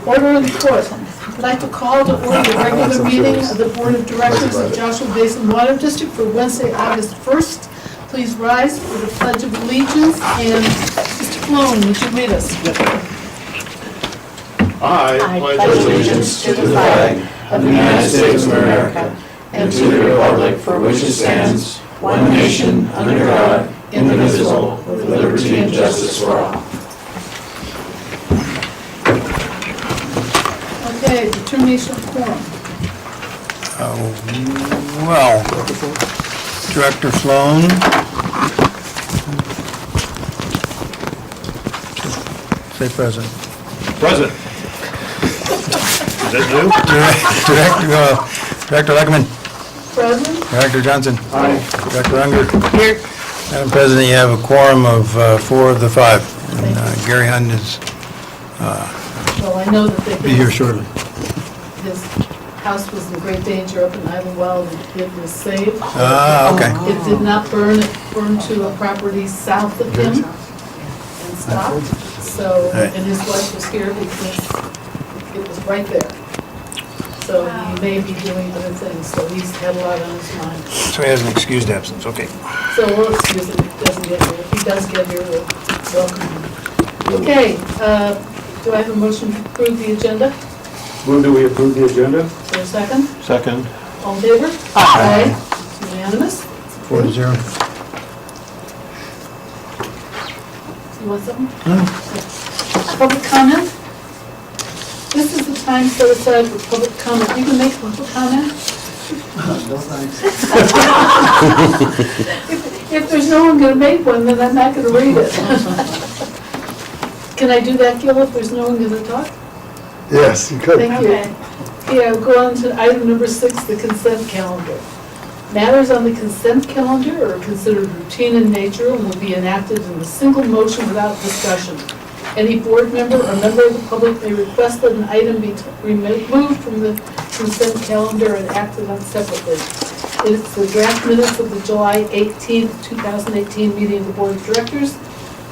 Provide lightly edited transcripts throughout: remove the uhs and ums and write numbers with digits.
Order of the court. I'd like to call to order the regular meeting of the Board of Directors of Joshua Basin Water District for Wednesday, August 1st. Please rise for the Pledge of Allegiance, and Mr. Flown, would you lead us? I pledge allegiance to the flag of the United States of America and to the republic for which it stands, one nation, under God, indivisible, with liberty and justice for all. Okay, determination of quorum. Well, Director Sloan. Say present. Present. Is that you? Director Leckman. Present. Director Johnson. Aye. Director Unger. Here. Madam President, you have a quorum of 4 of the 5. And Gary Hunt is Well, I know that be here shortly. his house was in great danger up in Idlewild, and it was saved. Okay. It did not burn, it burned to a property south of him and stopped. So, and his wife was here because it was right there. So he may be doing other things, so he's had a lot on his mind. So he has an excused absence, okay. So we'll excuse him if he doesn't get here. If he does get here, we'll welcome him. Okay, do I have a motion to approve the agenda? Move that we approve the agenda? Is there a second? Second. All in favor? Aye. Unanimous? 4-0. You want something? Public comment? This is the time set aside for public comment. You can make public comment? No thanks. If there's no one going to make one, then I'm not going to read it. Can I do that, Gil, if there's no one going to talk? Yes, you could. Thank you. Yeah, we'll go on to item number 6, the consent calendar. Matters on the consent calendar are considered routine in nature and will be enacted in a single motion without discussion. Any board member or member of the public may request that an item be removed from the consent calendar and acted on separately. It's the draft minutes of the July 18th, 2018 meeting of the Board of Directors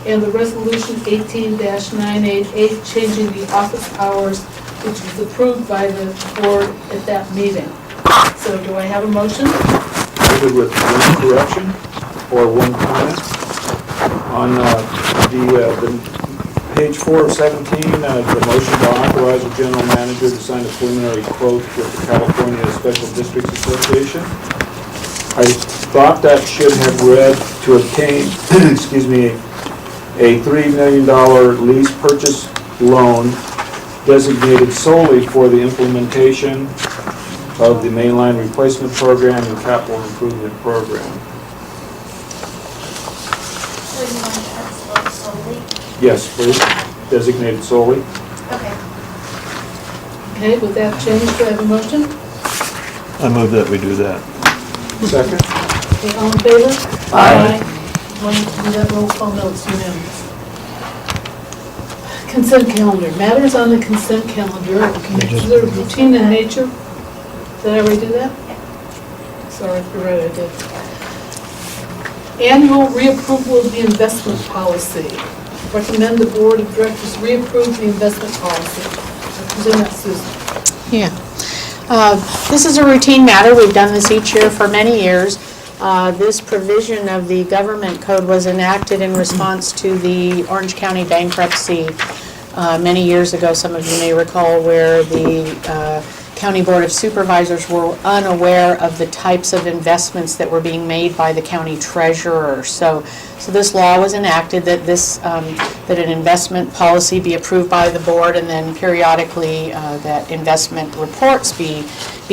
and the resolution 18-988 changing the office hours, which was approved by the board at that meeting. So do I have a motion? Move it with one correction or one comment. On the page 4 of 17, the motion to authorize the general manager to sign a preliminary quote with the California Special Districts Association. I thought that should have read to obtain, excuse me, a $3 million lease purchase loan designated solely for the implementation of the mainline replacement program and capital improvement program. So you want that solely? Yes, please. Designated solely. Okay. Okay, with that change, do I have a motion? I move that we do that. Second. Okay, all in favor? Aye. Want to do that roll call? No, it's unanimous. Consent calendar. Matters on the consent calendar are considered routine in nature. Did I already do that? Sorry, you're right, I did. Annual reapproval of the investment policy. Recommend the Board of Directors reapprove the investment policy. I presume that's Susan. Yeah. This is a routine matter. We've done this each year for many years. This provision of the government code was enacted in response to the Orange County bankruptcy many years ago. Some of you may recall where the County Board of Supervisors were unaware of the types of investments that were being made by the county treasurer. So this law was enacted that that an investment policy be approved by the board, and then periodically that investment reports be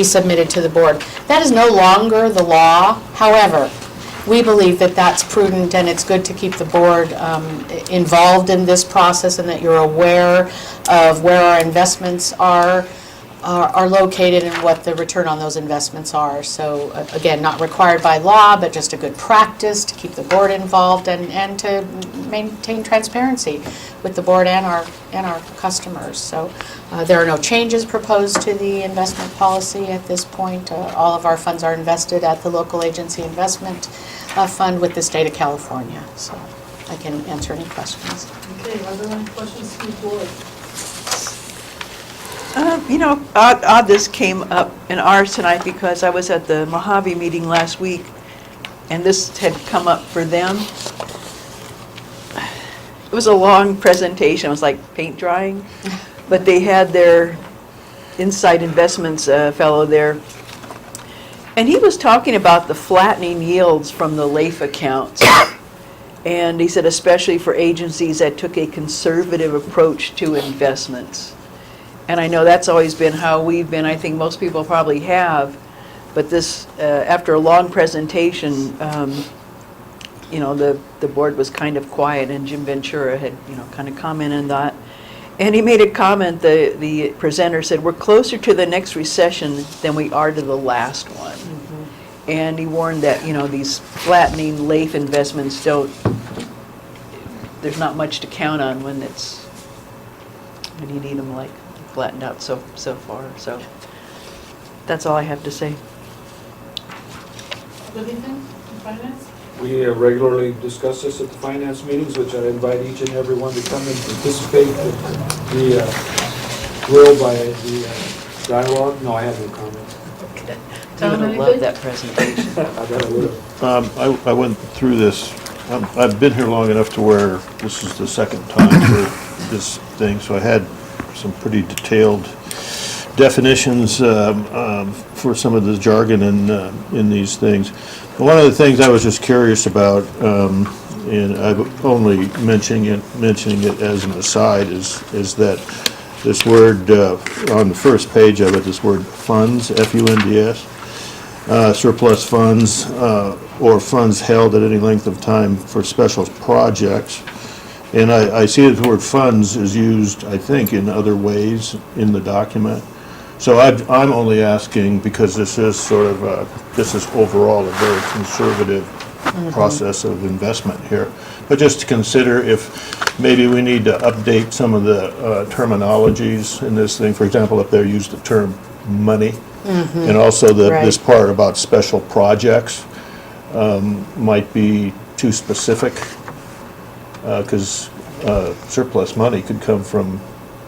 submitted to the board. That is no longer the law. However, we believe that that's prudent, and it's good to keep the board involved in this process, and that you're aware of where our investments are located and what the return on those investments are. So again, not required by law, but just a good practice to keep the board involved and to maintain transparency with the board and our customers. So there are no changes proposed to the investment policy at this point. All of our funds are invested at the local agency investment fund with the state of California. So I can answer any questions. Okay, are there any questions from the board? Odd this came up in ours tonight because I was at the Mojave meeting last week, and this had come up for them. It was a long presentation, it was like paint drying, but they had their Inside Investments fellow there, and he was talking about the flattening yields from the LAIF accounts. And he said especially for agencies that took a conservative approach to investments. And I know that's always been how we've been, I think most people probably have, but this, after a long presentation, the board was kind of quiet, and Jim Ventura had, kind of commented on that. And he made a comment, the presenter said, we're closer to the next recession than we are to the last one. And he warned that, these flattening LAIF investments there's not much to count on when you need them like flattened out so far. So that's all I have to say. Anything in finance? We regularly discuss this at the finance meetings, which I invite each and every one to come and participate and be thrilled by the dialogue. No, I have no comment. Okay. I Tom, would anything? love that presentation. I bet I would have. I went through this, I've been here long enough to where this is the second time for this thing, so I had some pretty detailed definitions for some of the jargon in these things. One of the things I was just curious about, and I'm only mentioning it as an aside, is that this word, on the first page of it, this word funds, F-U-N-D-S, surplus funds, or funds held at any length of time for special projects. And I see that the word funds is used, I think, in other ways in the document. So I'm only asking, because this is sort of, this is overall a very conservative process of investment here. But just to consider if maybe we need to update some of the terminologies in this thing. For example, if they use the term money, and also this part about special projects might be too specific, because surplus money could come from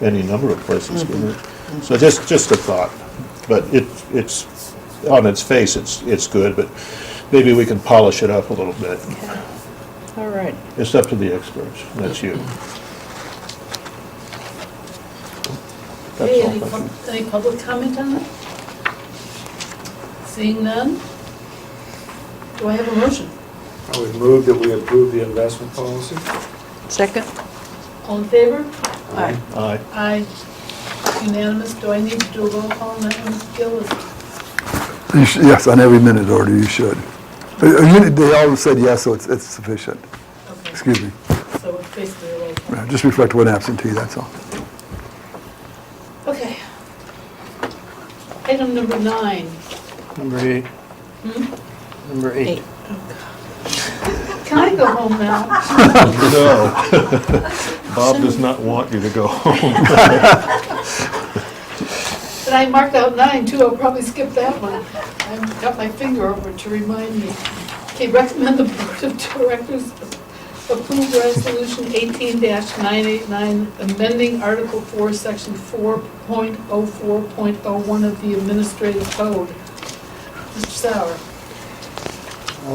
any number of places, couldn't it? So just a thought, but it's on its face, it's good, but maybe we can polish it up a little bit. All right. It's up to the experts, that's you. Okay, That's all. any public comment on that? Seeing none? Do I have a motion? I would move that we approve the investment policy. Second? All in favor? Aye. Aye. Aye. Unanimous. Do I need to do a roll call on that one, Gil? Yes, on every minute order, you should. They all said yes, so it's sufficient. Okay, Excuse me. so it's basically a roll call. Yeah, just reflect one absentee, that's all. Okay. Item number 9. Number 8. Number 8. Can I go home now? No. Bob does not want you to go home. And I marked out 9 too, I'll probably skip that one. I've got my finger over it to remind me. Okay, recommend the Board of Directors approve Resolution 18-989, amending Article 4, Section 4.04.01 of the Administrative Code. Mr. Sauer.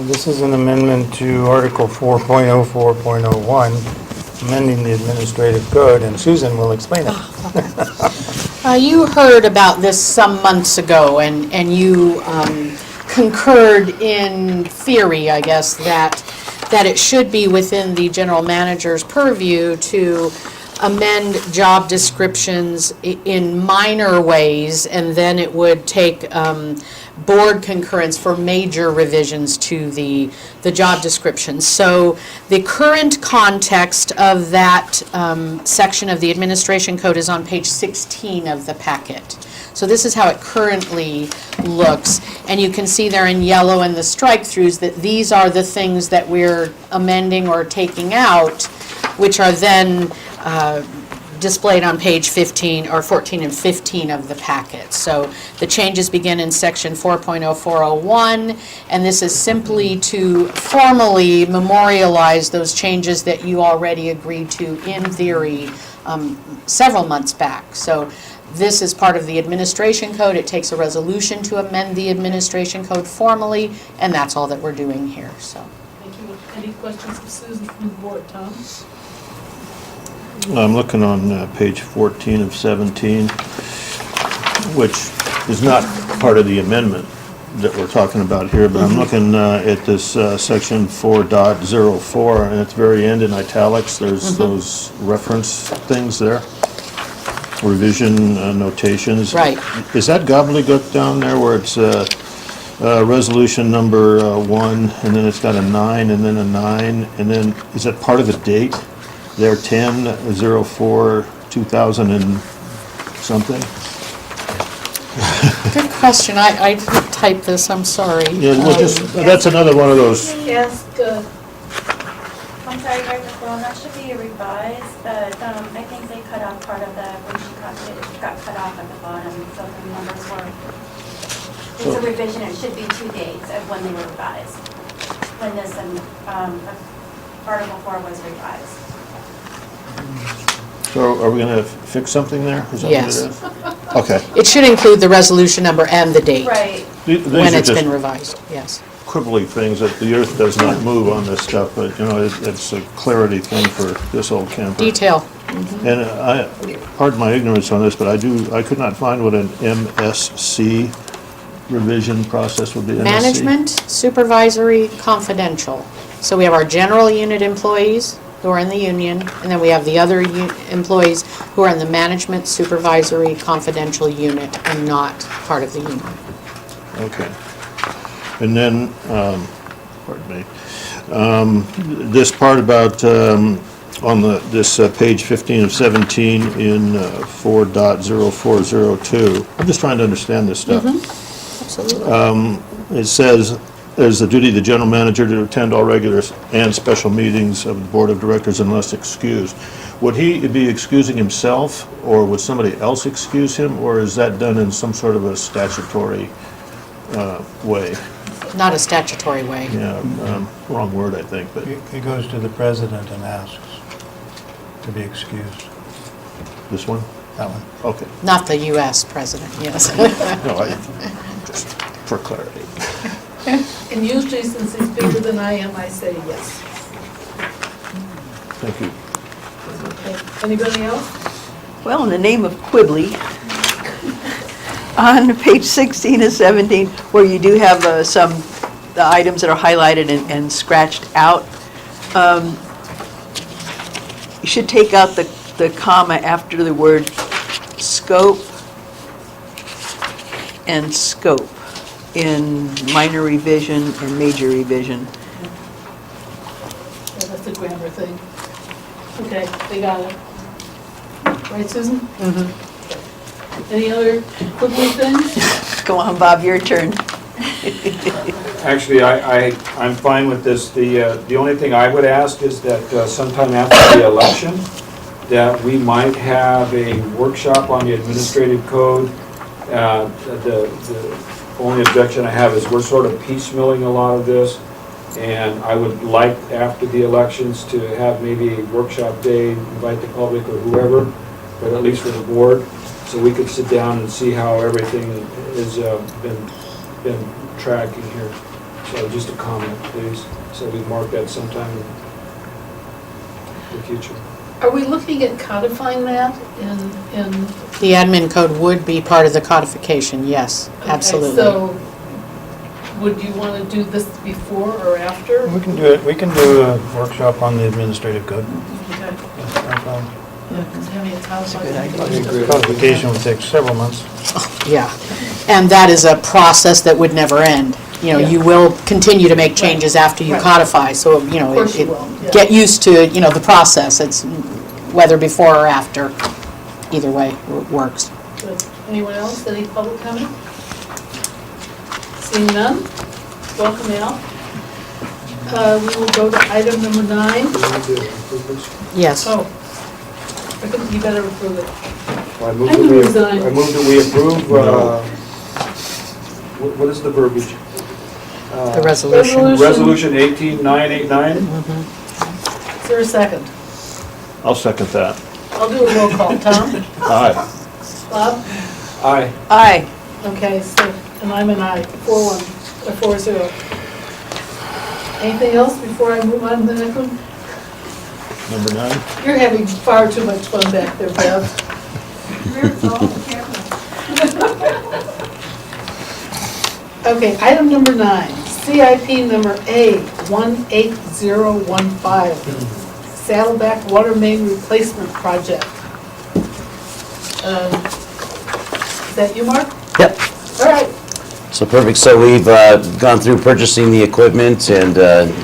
This is an amendment to Article 4.04.01, amending the administrative code, and Susan will explain it. You heard about this some months ago, and you concurred in theory, I guess, that it should be within the general manager's purview to amend job descriptions in minor ways, and then it would take board concurrence for major revisions to the job description. So the current context of that section of the administration code is on page 16 of the packet. So this is how it currently looks, and you can see there in yellow in the strike-throughs that these are the things that we're amending or taking out, which are then displayed on page 15 or 14 and 15 of the packet. So the changes begin in section 4.0401, and this is simply to formally memorialize those changes that you already agreed to in theory several months back. So This is part of the administration code. It takes a resolution to amend the administration code formally, and that's all that we're doing here, so. Thank you. Any questions of Susan from the board? Tom? I'm looking on page 14 of 17, which is not part of the amendment that we're talking about here, but I'm looking at this section 4.04, and at the very end in italics, there's those reference things there, revision notations. Right. Is that gobbledygook down there where it's resolution number 1, and then it's got a 9, and then a 9, and then, is that part of a date? There, 10/04/2000 and something? Good question. I didn't type this, I'm sorry. Yeah, well, just, that's another one of those, Ask, I'm sorry, Director Sloan, that should be revised, but I think they cut off part of the, when she copied it, it got cut off at the bottom, so the numbers were, it's a revision, it should be 2 dates of when they were revised, when this, Article 4 was revised. so are we gonna fix something there? Is that what it Yes. is? Okay. It should include the resolution number and the date. Right. These When are it's just been revised, yes. quibbly things that the earth does not move on this stuff, but, you know, it's a clarity thing for this old camper. Detail. And pardon my ignorance on this, but I could not find what an MSC revision process would be. MSC? Management, supervisory, confidential. So we have our general unit employees who are in the union, and then we have the other employees who are in the management, supervisory, confidential unit and not part of the union. Okay. And then, pardon me, this part about, on this page 15 of 17 in 4.0402, I'm just trying to understand this stuff. Absolutely. It says, there's the duty of the general manager to attend all regular and special meetings of the board of directors unless excused. Would he be excusing himself, or would somebody else excuse him, or is that done in some sort of a statutory way? Not a statutory way. Yeah, wrong word, I think, but He goes to the president and asks to be excused. this one? That one. Okay. Not the US president, yes. No, just for clarity. and usually since he's bigger than I am, I say yes. Thank you. Okay. Anybody else? Well, in the name of quibbly, on page 16 of 17, where you do have some the items that are highlighted and scratched out, you should take out the comma after the word scope and scope in minor revision and major revision. Yeah, that's a grammar thing. Okay, they got it. Right, Susan? Mm-hmm. Any other quibbly things? Go on, Bob, your turn. Actually, I'm fine with this. The only thing I would ask is that sometime after the election, that we might have a workshop on the administrative code. The only objection I have is we're sort of piecemealing a lot of this, and I would like, after the elections, to have maybe a workshop day, invite the public or whoever, but at least for the board, so we could sit down and see how everything has been tracking here. So just a comment, please. So we mark that sometime in the future. Are we looking at codifying that in? The admin code would be part of the codification, yes, Okay, absolutely. so would you want to do this before or after? We can do it, we can do a workshop on the administrative code. Okay. Yeah, no problem. Yeah, because having a codified. good idea. Codification would take several months. Yeah, and that is a process that would never end. You know, Yeah. you will continue to make changes after you Right. codify, so, you know, Of course you it- will, yeah. get used to, you know, the process. It's whether before or after, either way works. Good. Anyone else, any public comment? Seeing none, welcome Al. We will go to item number 9. Yes. Oh, I think you better approve it. I move I that would we- resign. I move that we approve, what is the verbiage? The resolution. Resolution 18989? Is there a second? I'll second that. I'll do a roll call. Tom? Aye. Bob? Aye. Aye. Okay, so, and I'm an aye, 4-1, or 4-0. Anything else before I move on to the next one? Number 9? You're having far too much fun back there, Bev. Okay, item number 9, CIP number A18015, Saddleback Watermain Replacement Project. Is that you, Mark? Yep. All right. So perfect. So we've gone through purchasing the equipment and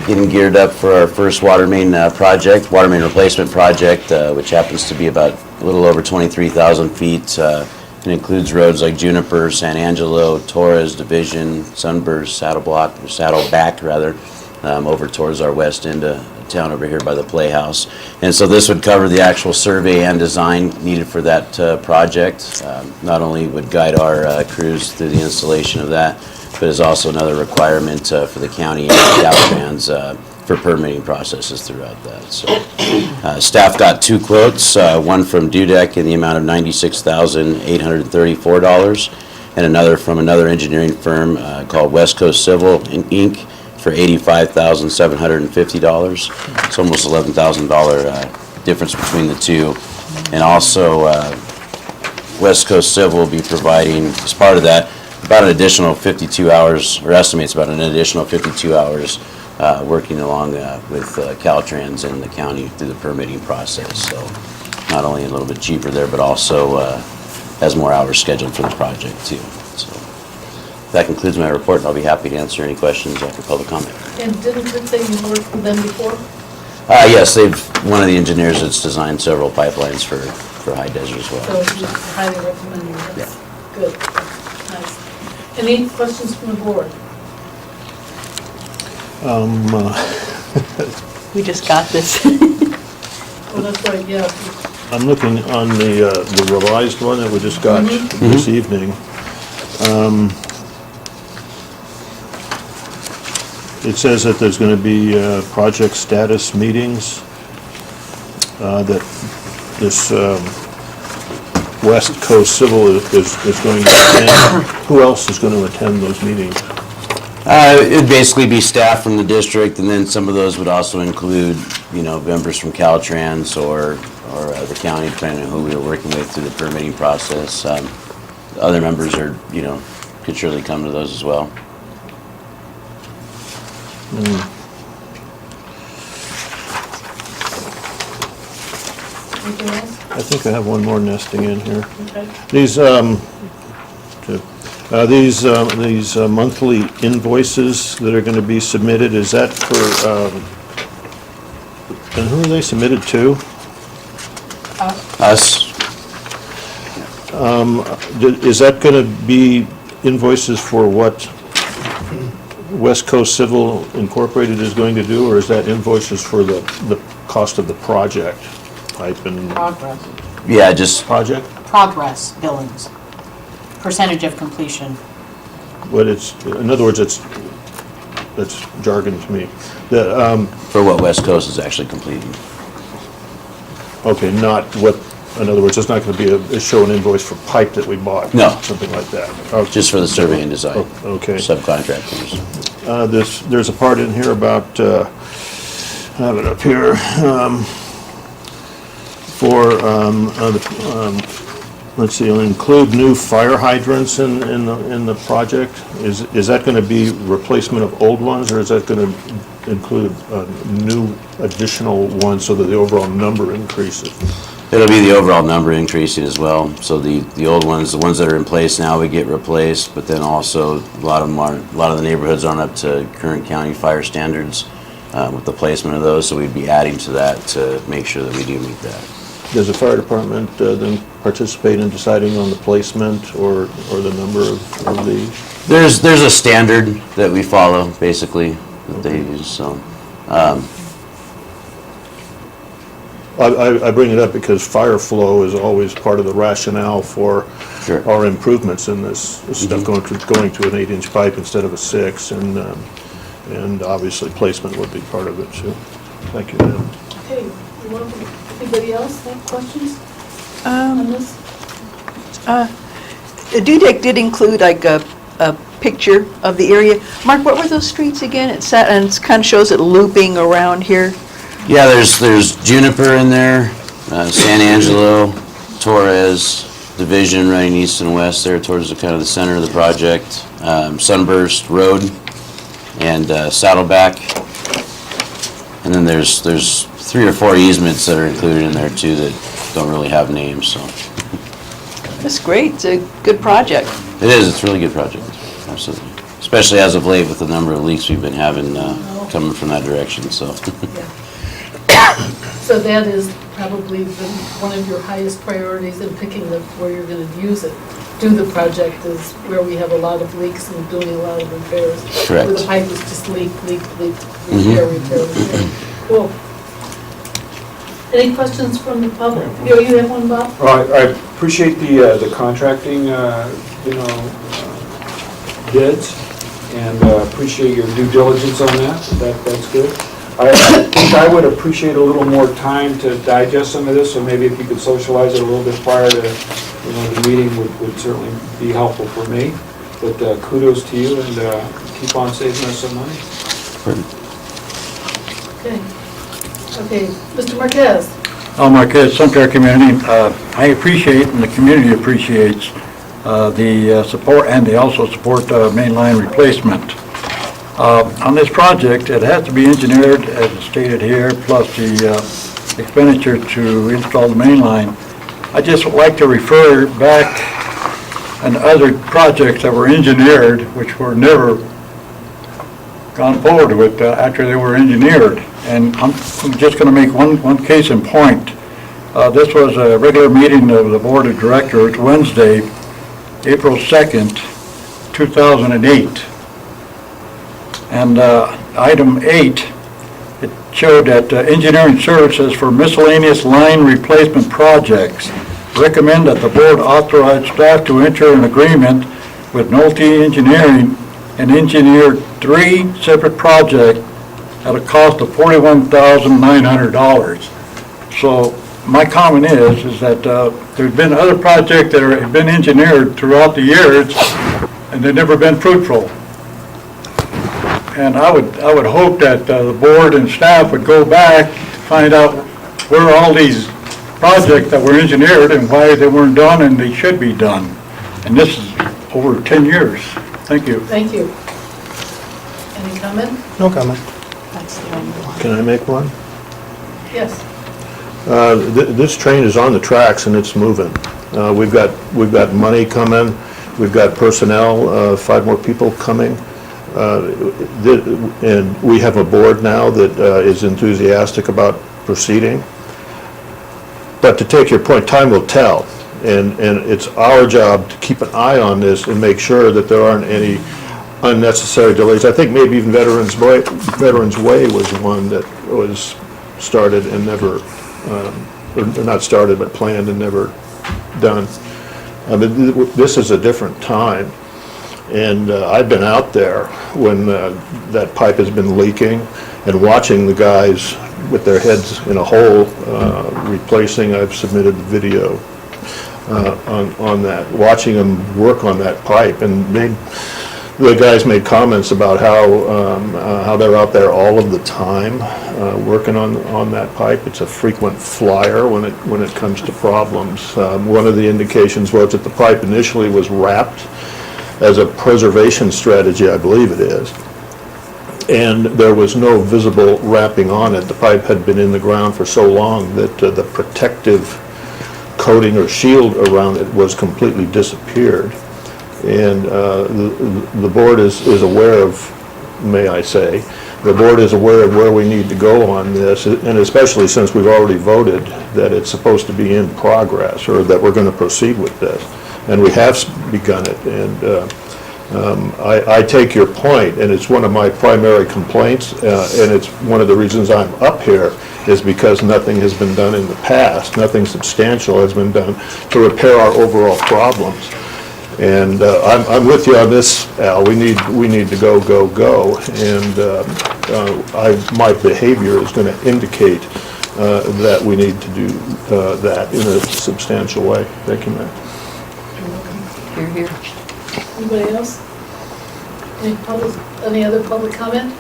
getting geared up for our first water main project, water main replacement project, which happens to be about a little over 23,000 feet. It includes roads like Juniper, San Angelo, Torres, Division, Sunburst, Saddleback, over towards our west end of town over here by the Playhouse. And so this would cover the actual survey and design needed for that project. Not only would guide our crews through the installation of that, but is also another requirement for the county and Caltrans for permitting processes throughout that. So staff got 2 quotes, one from Dudek in the amount of $96,834 and another from another engineering firm called West Coast Civil Inc. for $85,750. It's almost $11,000 difference between the two. And also West Coast Civil will be providing, as part of that, about an additional 52 hours, or estimates about an additional 52 hours working along with Caltrans and the county through the permitting process. So not only a little bit cheaper there, but also has more hours scheduled for the project too. So that concludes my report, and I'll be happy to answer any questions after public comment. And didn't it say you worked with them before? Yes, one of the engineers that's designed several pipelines for high desert as So well. you highly recommend you. That's good. Nice. Any questions from the board? We just got this. Oh, that's right, yeah. I'm looking on the revised one that we just got this evening. It says that there's going to be project status meetings, that this West Coast Civil is going to attend. Who else is going to attend those meetings? It'd basically be staff from the district, and then some of those would also include, members from Caltrans or the county, depending on who we were working with through the permitting process. Other members could surely come to those as well. Anything else? I think I have one more nesting in here. Okay. These monthly invoices that are going to be submitted, is that for, and who are they submitted to? Us, Is that going to be invoices for what West Coast Civil Incorporated is going to do, or is that invoices for the cost of the project? Type in Progress. yeah, just, project? Progress billings. Percentage of completion. But in other words, that's jargon to me. for what West Coast is actually completing. Okay, not what, in other words, it's not going to be show an invoice for pipe that we bought? No. Something like that? Okay. Just for the survey and design. Okay. Subcontractors. There's a part in here about, I have it up here, let's see, it'll include new fire hydrants in the project. Is that going to be replacement of old ones, or is that going to include new additional ones so that the overall number increases? It'll be the overall number increasing as well. So the old ones, the ones that are in place now, would get replaced, but then also a lot of the neighborhoods aren't up to current county fire standards with the placement of those, so we'd be adding to that to make sure that we do meet that. Does the fire department then participate in deciding on the placement or the number of these? There's a standard that we follow, basically, that they use, so. I bring it up because fire flow is always part of the rationale for Sure. our improvements in this stuff, going to an 8-inch pipe instead of a 6, and obviously placement would be part of it too. Thank you, ma'am. Okay, you're welcome. Anybody else have questions on this? DDEC did include like a picture of the area. Mark, what were those streets again? It kind of shows it looping around here. Yeah, there's Juniper in there, San Angelo, Torres, Division running east and west there towards the kind of the center of the project, Sunburst Road, and Saddleback. And then there's 3 or 4 easements that are included in there too that don't really have names, so. That's great. It's a good project. It is, it's a really good project, absolutely. Especially as of late with the number of leaks we've been having coming from that direction, so. So that is probably one of your highest priorities in picking where you're going to use it. Do the project is where we have a lot of leaks and doing a lot of repairs. Correct. Where the pipe is just leak, repair. Cool. Any questions from the public? You have one, Bob? Well, I appreciate the contracting, bids, and appreciate your due diligence on that. That's good. I think I would appreciate a little more time to digest some of this, so maybe if you could socialize it a little bit prior to, the meeting would certainly be helpful for me. But kudos to you, and keep on saving us some money. Okay, Mr. Marquez. Marquez, Sunter community, I appreciate and the community appreciates the support, and they also support mainline replacement. On this project, it has to be engineered, as stated here, plus the expenditure to install the main line. I just would like to refer back on other projects that were engineered, which were never gone forward with after they were engineered. And I'm just going to make one case in point. This was a regular meeting of the Board of Directors, Wednesday, April 2nd, 2008. And item 8, it showed that engineering services for miscellaneous line replacement projects recommend that the board authorize staff to enter an agreement with Nolte Engineering and engineer 3 separate projects at a cost of $41,900. So my comment is that there's been other projects that have been engineered throughout the years and they've never been fruitful. And I would hope that the board and staff would go back, find out where all these projects that were engineered and why they weren't done and they should be done. And this is over 10 years. Thank you. Thank you. Any comment? No comment. That's the only one. Can I make one? Yes. This train is on the tracks and it's moving. We've got money coming, we've got personnel, 5 more people coming. And we have a board now that is enthusiastic about proceeding. But to take your point, time will tell. And it's our job to keep an eye on this and make sure that there aren't any unnecessary delays. I think maybe even Veterans Way was one that was started and never, or not started, but planned and never done. This is a different time. And I've been out there when that pipe has been leaking and watching the guys with their heads in a hole replacing. I've submitted the video on that, watching them work on that pipe, and the guys made comments about how they're out there all of the time working on that pipe. It's a frequent flyer when it comes to problems. One of the indications was that the pipe initially was wrapped as a preservation strategy, I believe it is, and there was no visible wrapping on it. The pipe had been in the ground for so long that the protective coating or shield around it was completely disappeared. And the board is aware of, may I say, the board is aware of where we need to go on this, and especially since we've already voted that it's supposed to be in progress, or that we're going to proceed with this. And we have begun it, and I take your point, and it's one of my primary complaints, and it's one of the reasons I'm up here, is because nothing has been done in the past, nothing substantial has been done to repair our overall problems. And I'm with you on this, Al. We need to go, and my behavior is going to indicate that we need to do that in a substantial way. Thank you, Matt. You're here. Anybody else? Any other public comment?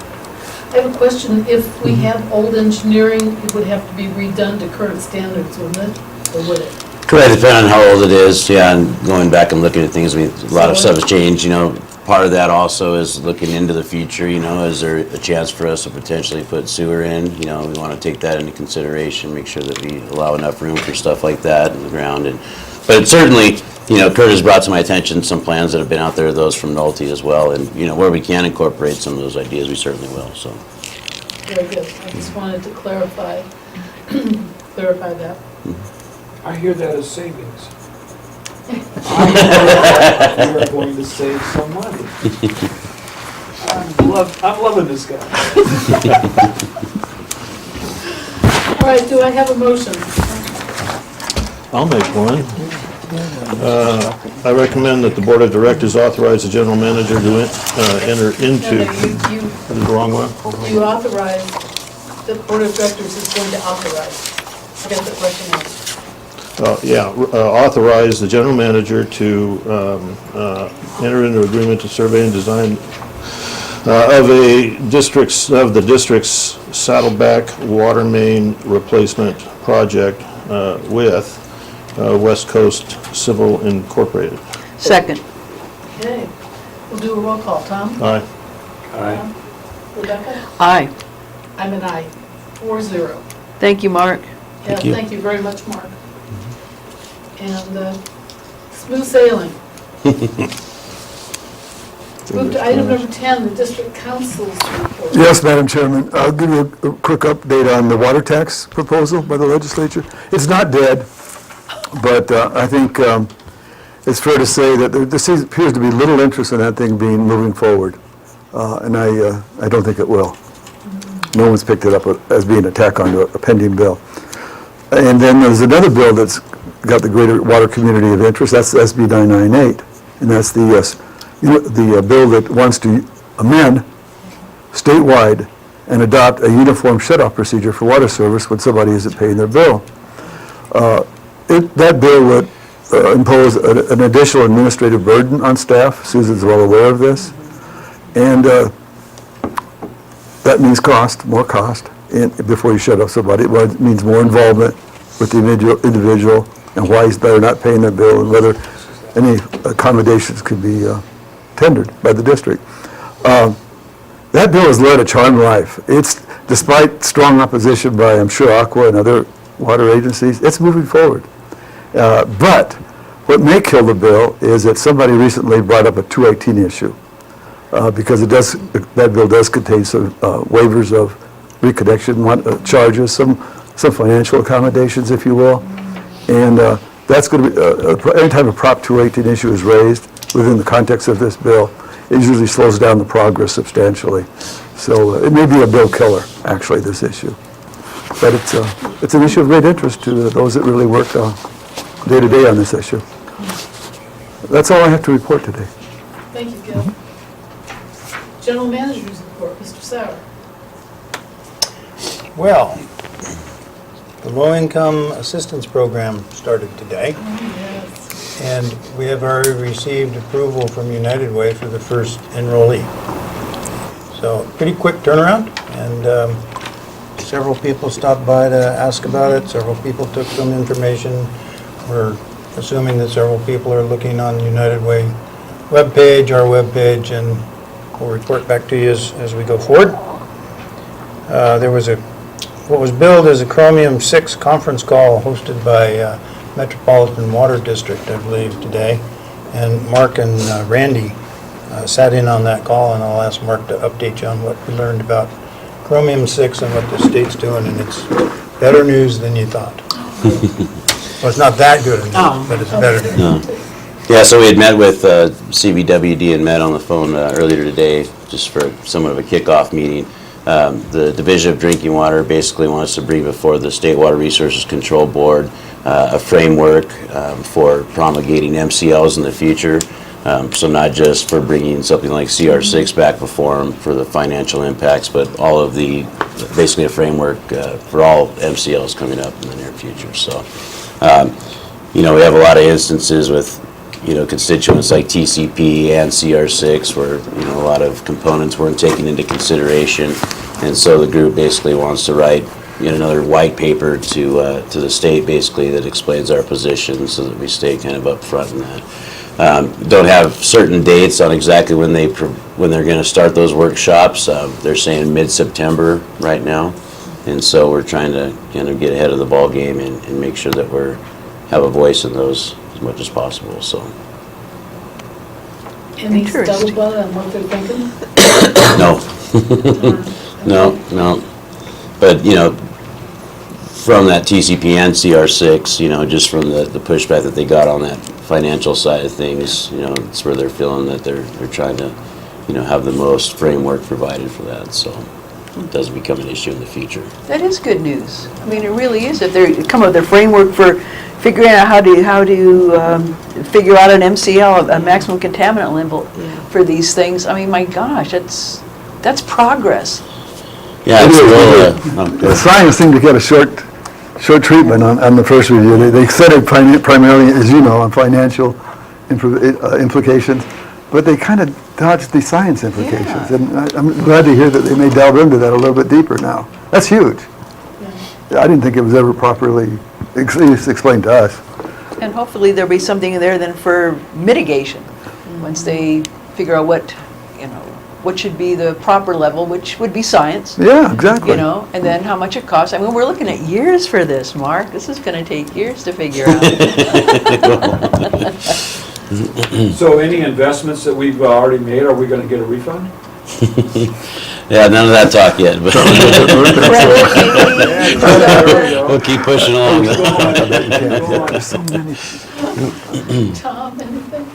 I have a question. If we have old engineering, it would have to be redone to current standards, wouldn't it? Or would it? Correct, depending on how old it is, yeah, and going back and looking at things, I mean, a lot of stuff has changed, you know. Part of that also is looking into the future, you know, is there a chance for us to potentially put sewer in? You know, we want to take that into consideration, make sure that we allow enough room for stuff like that in the ground. But certainly, you know, Kurt has brought to my attention some plans that have been out there, those from Nolte as well, and, you know, where we can incorporate some of those ideas, we certainly will, so. Very good. I just wanted to clarify that. I hear that as savings. I hear you're going to save some money. I'm loving this guy. All right, do I have a motion? I'll make one. I recommend that the Board of Directors authorize the general manager to enter into, No, that is the wrong one? you authorize, the Board of Directors is going to authorize. I got the question now. Authorize the general manager to enter into agreement to survey and design of the district's Saddleback Watermain replacement project with West Coast Civil Incorporated. Second. Okay, we'll do a roll call. Tom? Aye. Rebecca? Aye. I'm an aye. 4-0. Thank you, Mark. Yeah, you. thank you very much, Mark. And smooth sailing. Move to item number 10, the district council's report. Yes, Madam Chairman, I'll give you a quick update on the water tax proposal by the legislature. It's not dead, but I think it's fair to say that there appears to be little interest in that thing moving forward, and I don't think it will. No one's picked it up as being a tack onto a pending bill. And then there's another bill that's got the greater water community of interest, that's SB 998, and that's the bill that wants to amend statewide and adopt a uniform shut-off procedure for water service when somebody isn't paying their bill. That bill would impose an additional administrative burden on staff. Susan's well aware of this. And that means more cost before you shut off somebody. It means more involvement with the individual and why they're not paying their bill and whether any accommodations could be tendered by the district. That bill has led a charmed life. It's, despite strong opposition by, I'm sure, Aqua and other water agencies, it's moving forward. But what may kill the bill is that somebody recently brought up a 218 issue because that bill does contain some waivers of reconnection charges, some financial accommodations, if you will. And that's going to be, anytime a Prop 218 issue is raised within the context of this bill, it usually slows down the progress substantially. So it may be a bill killer, actually, this issue. But it's an issue of great interest to those that really work day to day on this issue. That's all I have to report today. Thank you, Gil. General Manager's report, Mr. Sauer. Well, the low-income assistance program started today, Yes. and we have already received approval from United Way for the first enrollee. So, pretty quick turnaround, and several people stopped by to ask about it. Several people took some information. We're assuming that several people are looking on United Way webpage, our webpage, and we'll report back to you as we go forward. There was what was billed as a Chromium 6 conference call hosted by Metropolitan Water District, I believe, today. And Mark and Randy sat in on that call, and I'll ask Mark to update you on what we learned about Chromium 6 and what the state's doing, and it's better news than you thought. Well, it's not that good, but it's better news. Yeah, so we had met with CVWD and met on the phone earlier today, just for somewhat of a kickoff meeting. The Division of Drinking Water basically wants to bring before the State Water Resources Control Board a framework for promulgating MCLs in the future. So not just for bringing something like CR6 back before them for the financial impacts, but all of basically a framework for all MCLs coming up in the near future. So, we have a lot of instances with constituents like TCP and CR6 where, a lot of components weren't taken into consideration. And so the group basically wants to write another white paper to the state basically that explains our position so that we stay kind of up front in that. Don't have certain dates on exactly when they're going to start those workshops. They're saying mid-September right now. And so we're trying to kind of get ahead of the ball game and make sure that have a voice in those as much as possible, so. Any Interesting. scuttlebutt on what they're thinking? No. No. But, from that TCP and CR6, just from the pushback that they got on that financial side of things, it's where they're feeling that they're trying to, have the most framework provided for that, so it doesn't become an issue in the future. That is good news. I mean, it really is. If they come up with their framework for figuring out how to figure out an MCL, a maximum contaminant level for these things, I mean, my gosh, that's progress. Yeah, it's a The science seemed to get a short treatment on the first review. They centered primarily, as you know, on financial implications, but they kind of dodged the science implications. Yeah. And I'm glad to hear that they may delve into that a little bit deeper now. That's huge. I didn't think it was ever properly explained to us. And hopefully there'll be something there then for mitigation, once they figure out what should be the proper level, which would be science. Yeah, exactly. And then how much it costs. I mean, we're looking at years for this, Mark. This is going to take years to figure out. So any investments that we've already made, are we going to get a refund? Yeah, none of that talk yet, but we'll keep pushing along. There's so many. Tom, anything?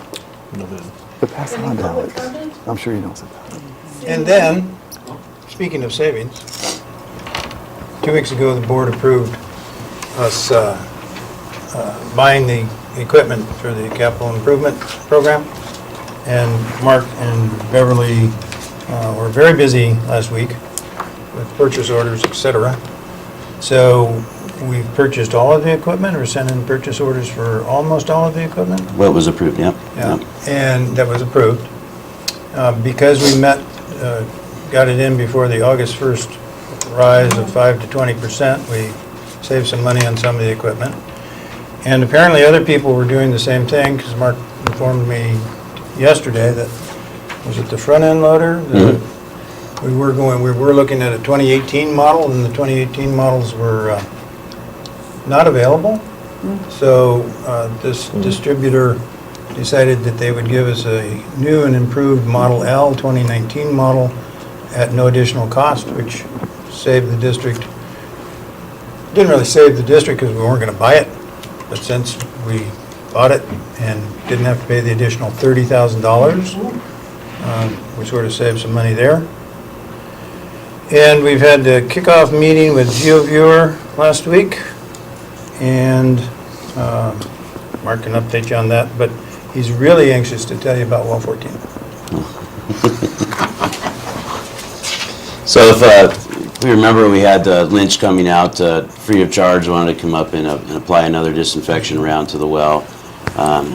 But pass it on to Any public Alex. comment? I'm sure he knows it. And then, speaking of savings, 2 weeks ago, the board approved us buying the equipment for the capital improvement program. And Mark and Beverly were very busy last week with purchase orders, et cetera. So we've purchased all of the equipment, or sent in purchase orders for almost all of the equipment. What was approved, yep. Yeah, and that was approved. Because we got it in before the August 1st rise of 5 to 20%, we saved some money on some of the equipment. And apparently other people were doing the same thing, because Mark informed me yesterday that, was it the front end loader? We were looking at a 2018 model, and the 2018 models were not available. So this distributor decided that they would give us a new and improved Model L 2019 model at no additional cost, which saved the district. Didn't really save the district because we weren't going to buy it, but since we bought it and didn't have to pay the additional $30,000, we sort of saved some money there. And we've had the kickoff meeting with GeoViewer last week, and Mark can update you on that, but he's really anxious to tell you about well 14. So if we remember, we had Lynch coming out free of charge, wanted to come up and apply another disinfection round to the well.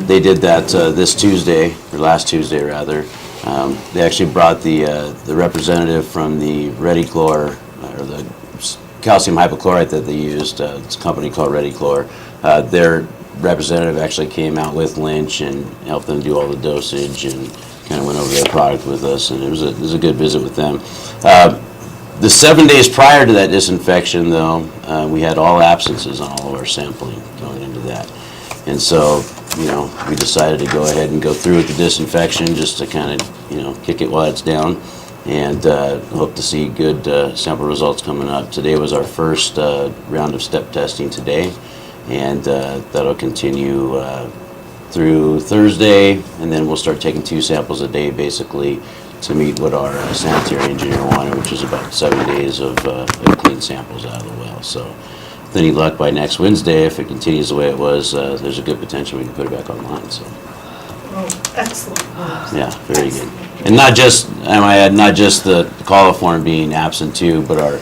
They did that this Tuesday, or last Tuesday rather. They actually brought the representative from the Redichlor, or the calcium hypochlorite that they used. It's a company called Redichlor. Their representative actually came out with Lynch and helped them do all the dosage and kind of went over their product with us, and it was a good visit with them. The 7 days prior to that disinfection, though, we had all absences on all of our sampling going into that. And so, we decided to go ahead and go through with the disinfection just to kind of, kick it while it's down, and hope to see good sample results coming up. Today was our first round of step testing today, and that'll continue through Thursday, and then we'll start taking 2 samples a day basically to meet what our sanitary engineer wanted, which is about 7 days of clean samples out of the well. So with any luck, by next Wednesday, if it continues the way it was, there's a good potential we can put it back online. So Oh, excellent. yeah, very good. And not just, I might add, not just the coliform being absent too, but our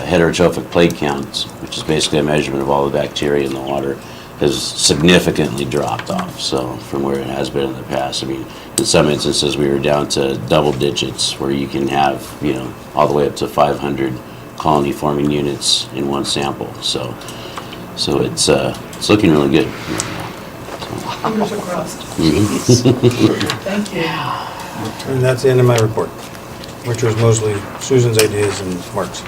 heterotrophic plate counts, which is basically a measurement of all the bacteria in the water, has significantly dropped off, so, from where it has been in the past. I mean, in some instances, we were down to double digits, where you can have, all the way up to 500 colony forming units in one sample, so it's looking really good. Fingers are crossed. Thank you. And that's the end of my report, which was mostly Susan's ideas and Mark's.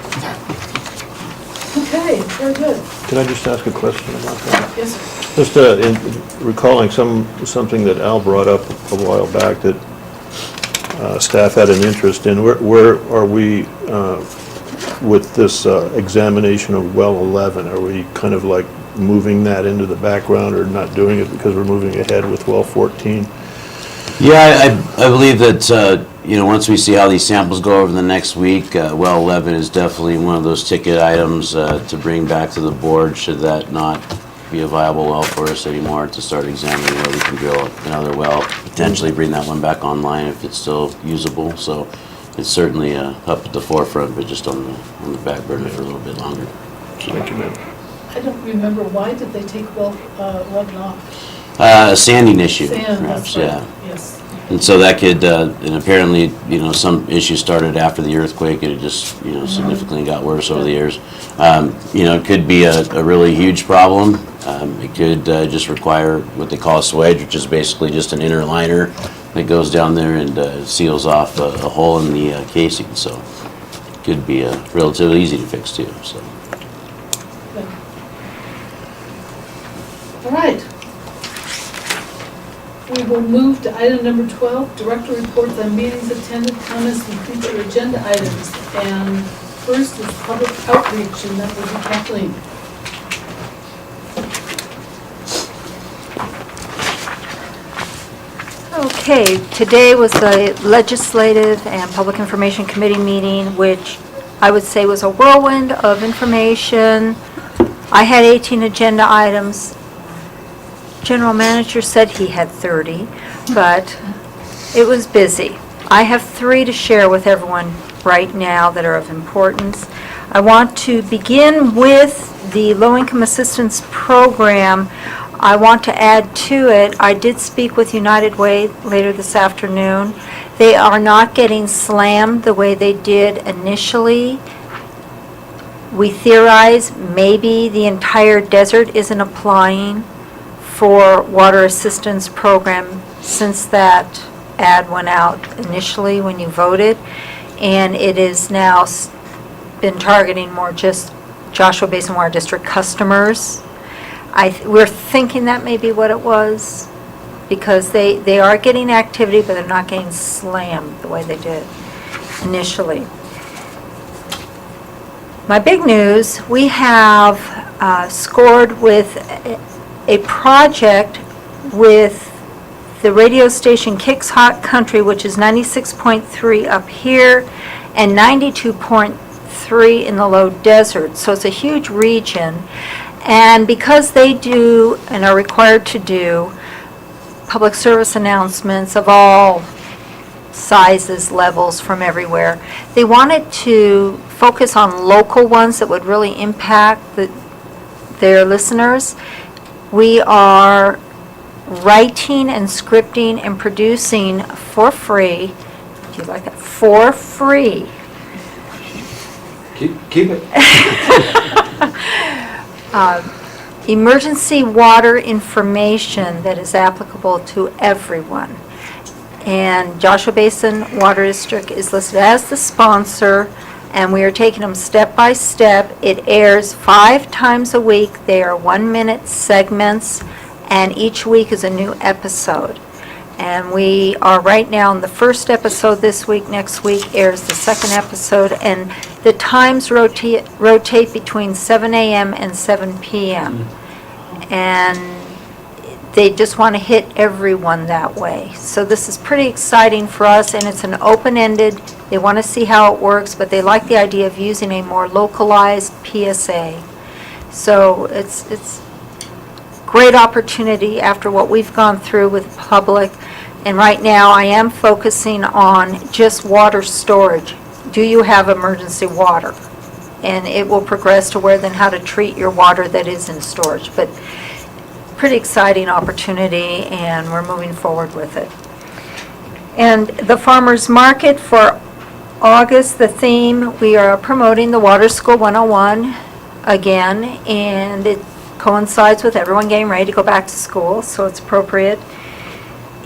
Okay, very good. Can I just ask a question about that? Yes, sir. Just in recalling something that Al brought up a while back that staff had an interest in, where are we with this examination of well 11? Are we kind of like moving that into the background or not doing it because we're moving ahead with well 14? Yeah, I believe that, once we see how these samples go over the next week, well 11 is definitely one of those ticket items to bring back to the board, should that not be a viable well for us anymore, to start examining where we can drill another well, potentially bring that one back online if it's still usable. So it's certainly up at the forefront, but just on the back burner for a little bit longer. Thank you, ma'am. I don't remember, why did they take well 11 off? A sanding issue, Sand, perhaps, that's right. yeah. Yes. And so that could, and apparently, some issues started after the earthquake, and it just, significantly got worse over the years. It could be a really huge problem. It could just require what they call a swedge, which is basically just an inner liner that goes down there and seals off a hole in the casing. So it could be relatively easy to fix too, so. Good. All right. We will move to item number 12, director reports on meetings attended, comments, and future agenda items. And first is public outreach, and that will be Kathleen. Okay, today was the Legislative and Public Information Committee meeting, which I would say was a whirlwind of information. I had 18 agenda items. General Manager said he had 30, but it was busy. I have 3 to share with everyone right now that are of importance. I want to begin with the Low-Income Assistance Program. I want to add to it, I did speak with United Way later this afternoon. They are not getting slammed the way they did initially. We theorize maybe the entire desert isn't applying for water assistance program since that ad went out initially when you voted, and it is now been targeting more just Joshua Basin Water District customers. We're thinking that may be what it was, because they are getting activity, but they're not getting slammed the way they did initially. My big news, we have scored with a project with the radio station Kicks Hot Country, which is 96.3 up here and 92.3 in the low desert. So it's a huge region. And because they do and are required to do public service announcements of all sizes, levels from everywhere, they wanted to focus on local ones that would really impact their listeners. We are writing and scripting and producing for free. Do you like that? For free. Keep it. Emergency water information that is applicable to everyone. And Joshua Basin Water District is listed as the sponsor, and we are taking them step by step. It airs 5 times a week. They are 1-minute segments, and each week is a new episode. And we are right now in the first episode this week. Next week airs the second episode, and the times rotate between 7 a.m. and 7 p.m. And they just want to hit everyone that way. So this is pretty exciting for us, and it's an open-ended. They want to see how it works, but they like the idea of using a more localized PSA. So it's great opportunity after what we've gone through with public. And right now I am focusing on just water storage. Do you have emergency water? And it will progress to where then how to treat your water that is in storage. But pretty exciting opportunity, and we're moving forward with it. And the farmers market for August, the theme, we are promoting the Water School 101 again, and it coincides with everyone getting ready to go back to school, so it's appropriate.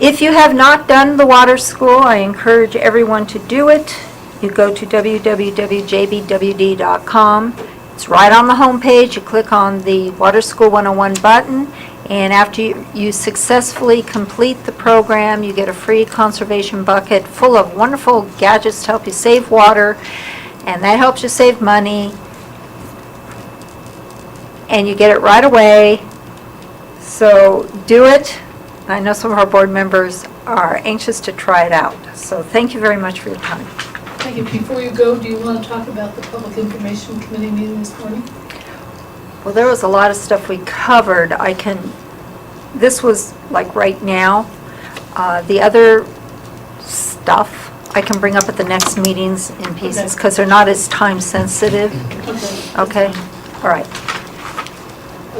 If you have not done the Water School, I encourage everyone to do it. You go to www.jbwd.com. It's right on the home page. You click on the Water School 101 button, and after you successfully complete the program, you get a free conservation bucket full of wonderful gadgets to help you save water, and that helps you save money, and you get it right away. So do it. I know some of our board members are anxious to try it out. So thank you very much for your time. Thank you. Before you go, do you want to talk about the Public Information Committee meeting this morning? Well, there was a lot of stuff we covered. This was like right now. The other stuff I can bring up at the next meetings in pieces because they're not as time sensitive. Okay? All right.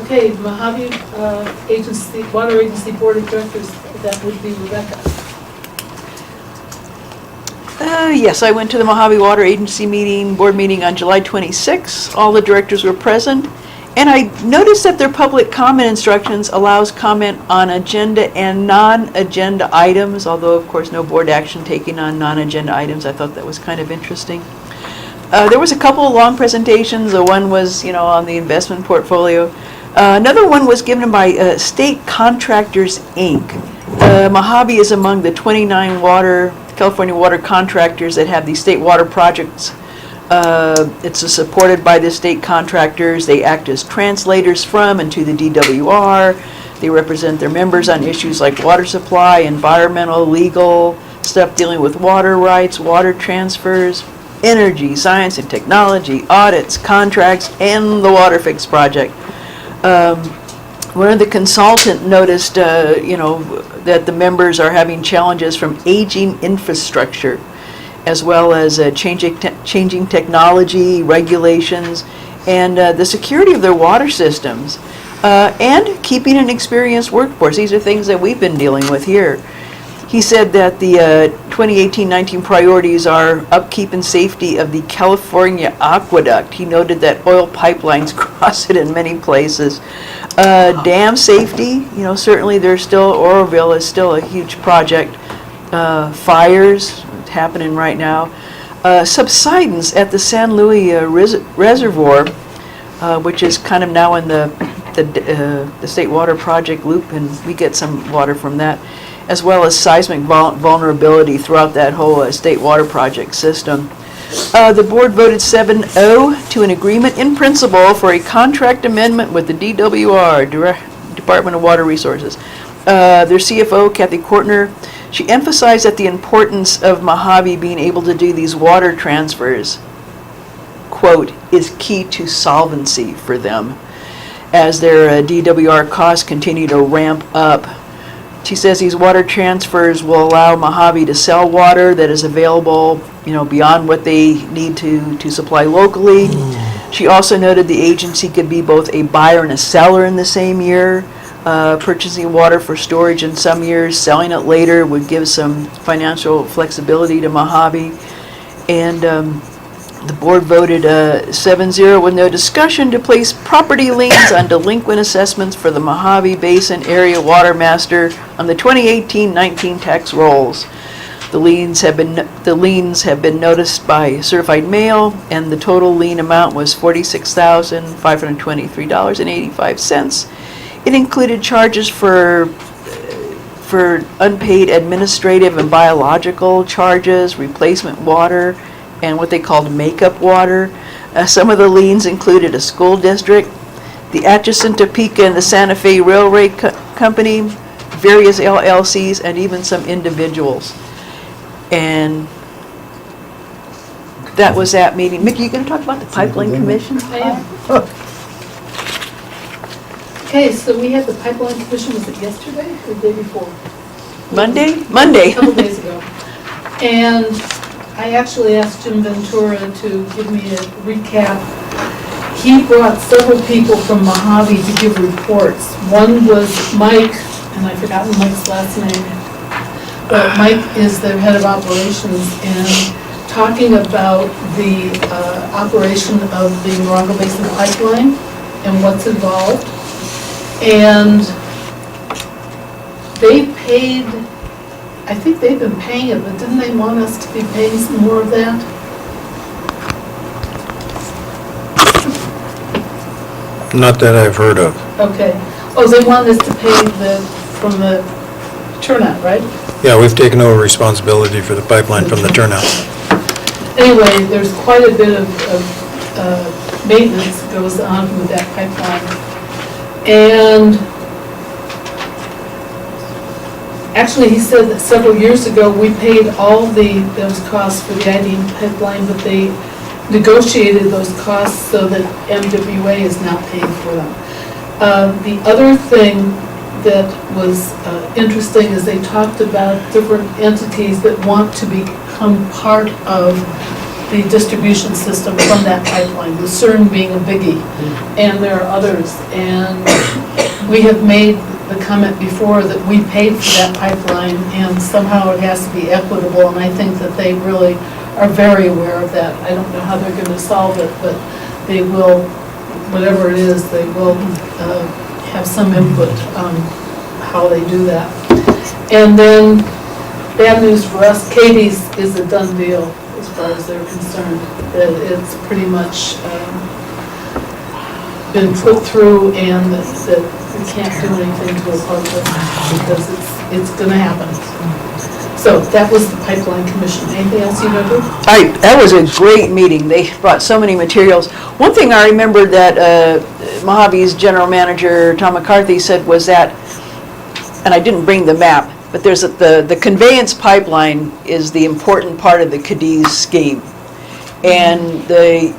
Okay, Mojave Agency, Water Agency Board of Directors, that would be Rebecca. Yes, I went to the Mojave Water Agency board meeting on July 26. All the directors were present. And I noticed that their public comment instructions allows comment on agenda and non-agenda items, although of course no board action taken on non-agenda items. I thought that was kind of interesting. There was a couple of long presentations. One was, on the investment portfolio. Another one was given by State Contractors, Inc. Mojave is among the 29 California water contractors that have these state water projects. It's supported by the state contractors. They act as translators from and to the DWR. They represent their members on issues like water supply, environmental, legal, stuff dealing with water rights, water transfers, energy, science and technology, audits, contracts, and the Water Fix project. One of the consultant noticed, that the members are having challenges from aging infrastructure, as well as changing technology, regulations, and the security of their water systems, and keeping an experienced workforce. These are things that we've been dealing with here. He said that the 2018-19 priorities are upkeep and safety of the California aqueduct. He noted that oil pipelines cross it in many places. Dam safety, certainly there's still, Oroville is still a huge project. Fires happening right now. Subsidence at the San Luis Reservoir, which is kind of now in the State Water Project loop, and we get some water from that, as well as seismic vulnerability throughout that whole State Water Project system. The board voted 7-0 to an agreement in principle for a contract amendment with the DWR, Department of Water Resources. Their CFO, Kathy Kortner, she emphasized that the importance of Mojave being able to do these water transfers, quote, is key to solvency for them as their DWR costs continue to ramp up. She says these water transfers will allow Mojave to sell water that is available, beyond what they need to supply locally. She also noted the agency could be both a buyer and a seller in the same year, purchasing water for storage in some years, selling it later would give some financial flexibility to Mojave. And the board voted 7-0 with no discussion to place property liens on delinquent assessments for the Mojave Basin Area Water Master on the 2018-19 tax rolls. The liens have been noticed by certified mail, and the total lien amount was $46,523.85. It included charges for unpaid administrative and biological charges, replacement water, and what they called makeup water. Some of the liens included a school district, the Atchison, Topeka, and the Santa Fe Railway Company, various LLCs, and even some individuals. And that was that meeting. Mickey, you going to talk about the Pipeline Commission? I am. Okay, so we had the Pipeline Commission, was it yesterday or the day before? Monday? A couple days ago. And I actually asked Jim Ventura to give me a recap. he brought several people from Mojave to give reports. One was Mike, and I've forgotten Mike's last name, but Mike is the head of operations, and talking about the operation of the Morongo Basin pipeline and what's involved. And they paid, I think they've been paying it, but didn't they want us to be paying some more of that? Not that I've heard of. Okay. Oh, they want us to pay from the turnout, right? Yeah, we've taken over responsibility for the pipeline from the turnout. Anyway, there's quite a bit of maintenance that goes on with that pipeline. And actually, he said that several years ago, we paid all those costs for the ID pipeline, but they negotiated those costs so that MWA is not paying for them. The other thing that was interesting is they talked about different entities that want to become part of the distribution system from that pipeline, Lucerne being a biggie, and there are others. And we have made the comment before that we paid for that pipeline, and somehow it has to be equitable, and I think that they really are very aware of that. I don't know how they're going to solve it, but they will, whatever it is, they will have some input on how they do that. And then, bad news for us, Katie's is a done deal as far as they're concerned. That it's pretty much been put through, and that we can't do anything to oppose it because it's going to happen. So that was the Pipeline Commission. Anything else you remember? That was a great meeting. They brought so many materials. One thing I remember that Mojave's general manager, Tom McCarthy, said was that, and I didn't bring the map, but there's the conveyance pipeline is the important part of the Cadiz scheme. And the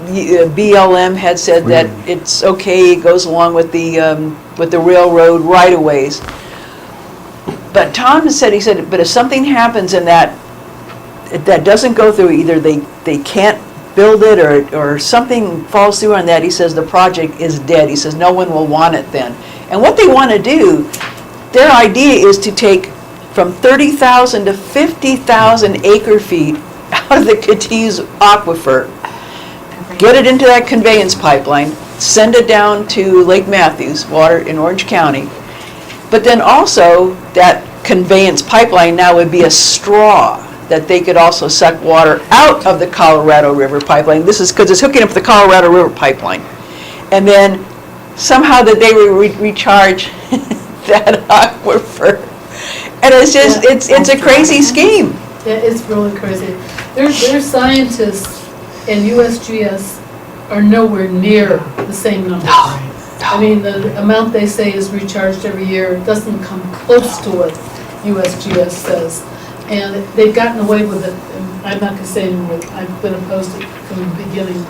BLM had said that it's okay, it goes along with the railroad right-of-ways. But Tom said, but if something happens and that doesn't go through, either they can't build it or something falls through on that, he says the project is dead. He says no one will want it then. And what they want to do, their idea is to take from 30,000 to 50,000 acre feet out of the Cadiz aquifer, get it into that conveyance pipeline, send it down to Lake Matthews, water in Orange County. But then also, that conveyance pipeline now would be a straw that they could also suck water out of the Colorado River pipeline. This is because it's hooking up the Colorado River pipeline. And then somehow that they would recharge that aquifer. And it's just, it's a crazy scheme. Yeah, it's really crazy. Their scientists and USGS are nowhere near the same numbers. I mean, the amount they say is recharged every year doesn't come close to what USGS says. And they've gotten away with it. And I'm not going to say anymore. I've been opposed to it from the beginning.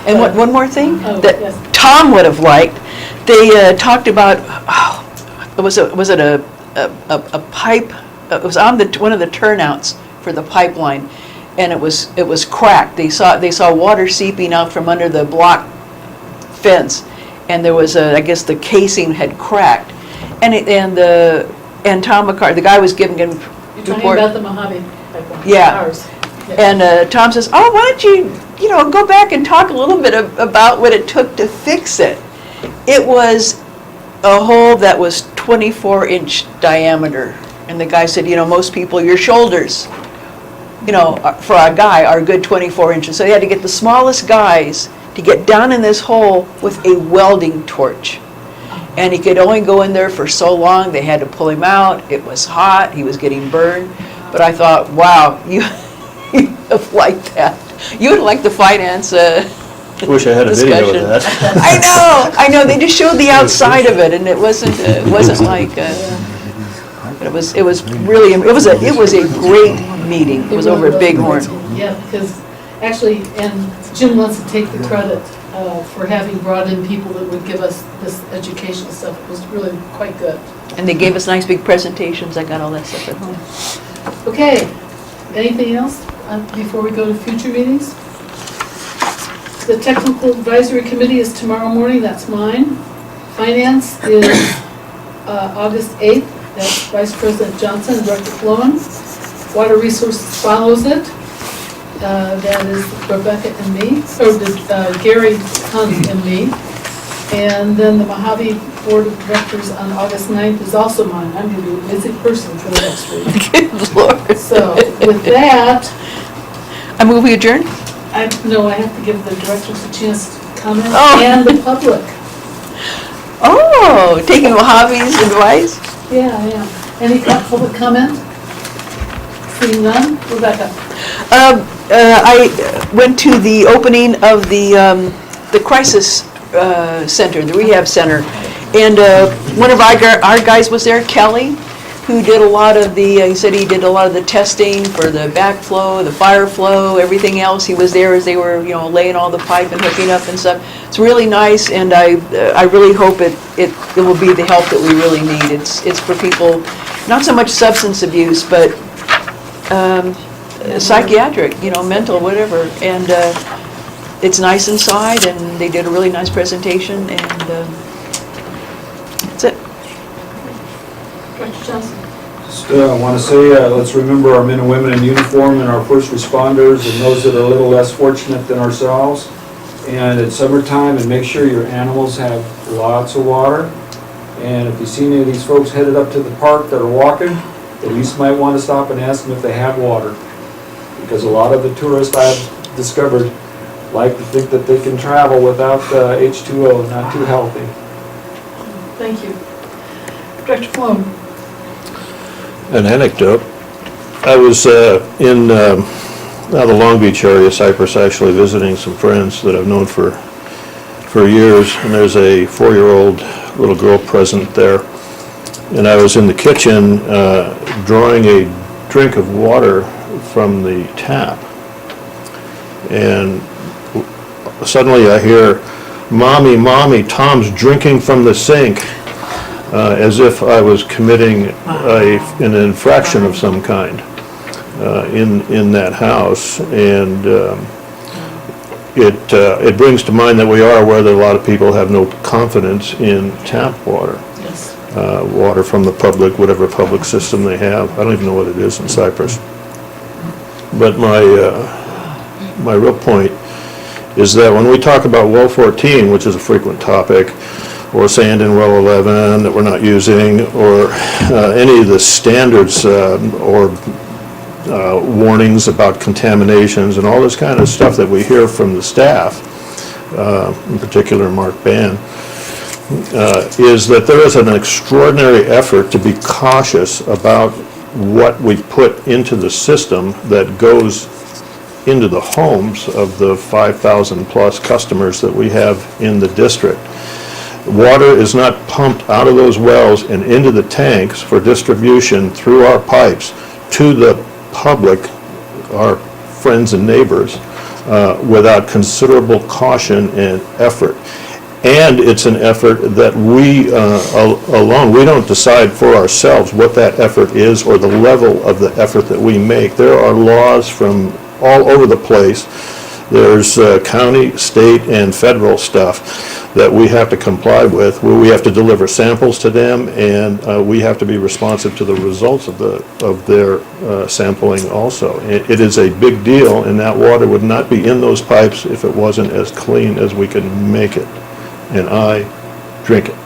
And one more thing Yes. that Tom would have liked, they talked about, was it a pipe? It was on one of the turnouts for the pipeline, and it was cracked. They saw water seeping out from under the block fence, and there was I guess the casing had cracked, and Tom McCarthy, the guy was giving him You're talking about the Mojave pipeline. Yeah. Ours. Yeah. And Tom says, oh, why don't you go back and talk a little bit about what it took to fix it. It was a hole that was 24-inch diameter. And the guy said, most people, your shoulders, for a guy, are a good 24 inches. So he had to get the smallest guys to get down in this hole with a welding torch. And he could only go in there for so long. They had to pull him out. It was hot. He was getting burned. But I thought, wow, you have liked that. You would like the finance I wish I had a video of discussion. that. I know. They just showed the outside of it, and it wasn't like. But it was really, it was a great meeting. It was over at Bighorn. Yeah, because actually, and Jim wants to take the credit for having brought in people that would give us this educational stuff. It was really quite good. And they gave us nice big presentations. I got all that stuff at home. Okay, anything else before we go to future meetings? The Technical Advisory Committee is tomorrow morning, that's mine. Finance is August 8th, that's Vice President Johnson and Director Flowen. Water Resources follows it. That is Rebecca and me, or Gary Hunt and me. And then the Mojave Board of Directors on August 9th is also mine. I'm going to be a busy person for the next week. Good Lord. So with that, I move we adjourn? I have to give the directors a chance to comment Oh. and the public. Oh, taking Mojave's advice? Yeah, I am. Any public comment? Seeing none? Rebecca? I went to the opening of the crisis center, the rehab center, and one of our guys was there, Kelly, who did a lot of he said he did a lot of the testing for the backflow, the fire flow, everything else. He was there as they were, laying all the pipe and hooking up and stuff. It's really nice, and I really hope it will be the help that we really need. It's for people, not so much substance abuse, but psychiatric, mental, whatever. And it's nice inside, and they did a really nice presentation, and that's it. Director Johnson? Just want to say, let's remember our men and women in uniform and our first responders and those that are a little less fortunate than ourselves. And it's summertime, and make sure your animals have lots of water. And if you see any of these folks headed up to the park that are walking, at least might want to stop and ask them if they have water. Because a lot of the tourists I've discovered like to think that they can travel without H2O, not too healthy. Thank you. Director Flowen? An anecdote. I was in the Long Beach area, Cypress, actually visiting some friends that I've known for years, and there's a 4-year-old little girl present there. And I was in the kitchen drawing a drink of water from the tap. And suddenly I hear, "Mommy, Mommy, Tom's drinking from the sink," as if I was committing an infraction of some kind in that house. And it brings to mind that we are aware that a lot of people have no confidence in tap water. Yes. Water from the public, whatever public system they have. I don't even know what it is in Cyprus. But my real point is that when we talk about well 14, which is a frequent topic, or sand in well 11 that we're not using, or any of the standards or warnings about contaminations and all this kind of stuff that we hear from the staff, in particular Mark Bann, is that there is an extraordinary effort to be cautious about what we put into the system that goes into the homes of the 5,000 plus customers that we have in the district. Water is not pumped out of those wells and into the tanks for distribution through our pipes to the public, our friends and neighbors, without considerable caution and effort. And it's an effort that we alone, we don't decide for ourselves what that effort is or the level of the effort that we make. There are laws from all over the place. There's county, state, and federal stuff that we have to comply with, where we have to deliver samples to them, and we have to be responsive to the results of their sampling also. It is a big deal, and that water would not be in those pipes if it wasn't as clean as we can make it. And I drink it.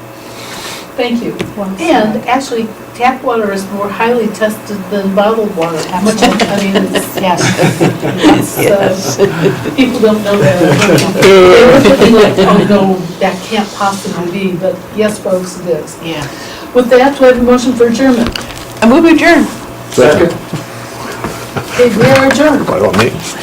Thank you. And actually, tap water is more highly tested than bottled water. How much, it's, people don't know that. They were thinking like, oh no, that can't possibly be, but yes, folks, it is. Yeah. With that, do I have a motion for adjournment? I move we adjourn. Second. Okay, we are adjourned. By all means.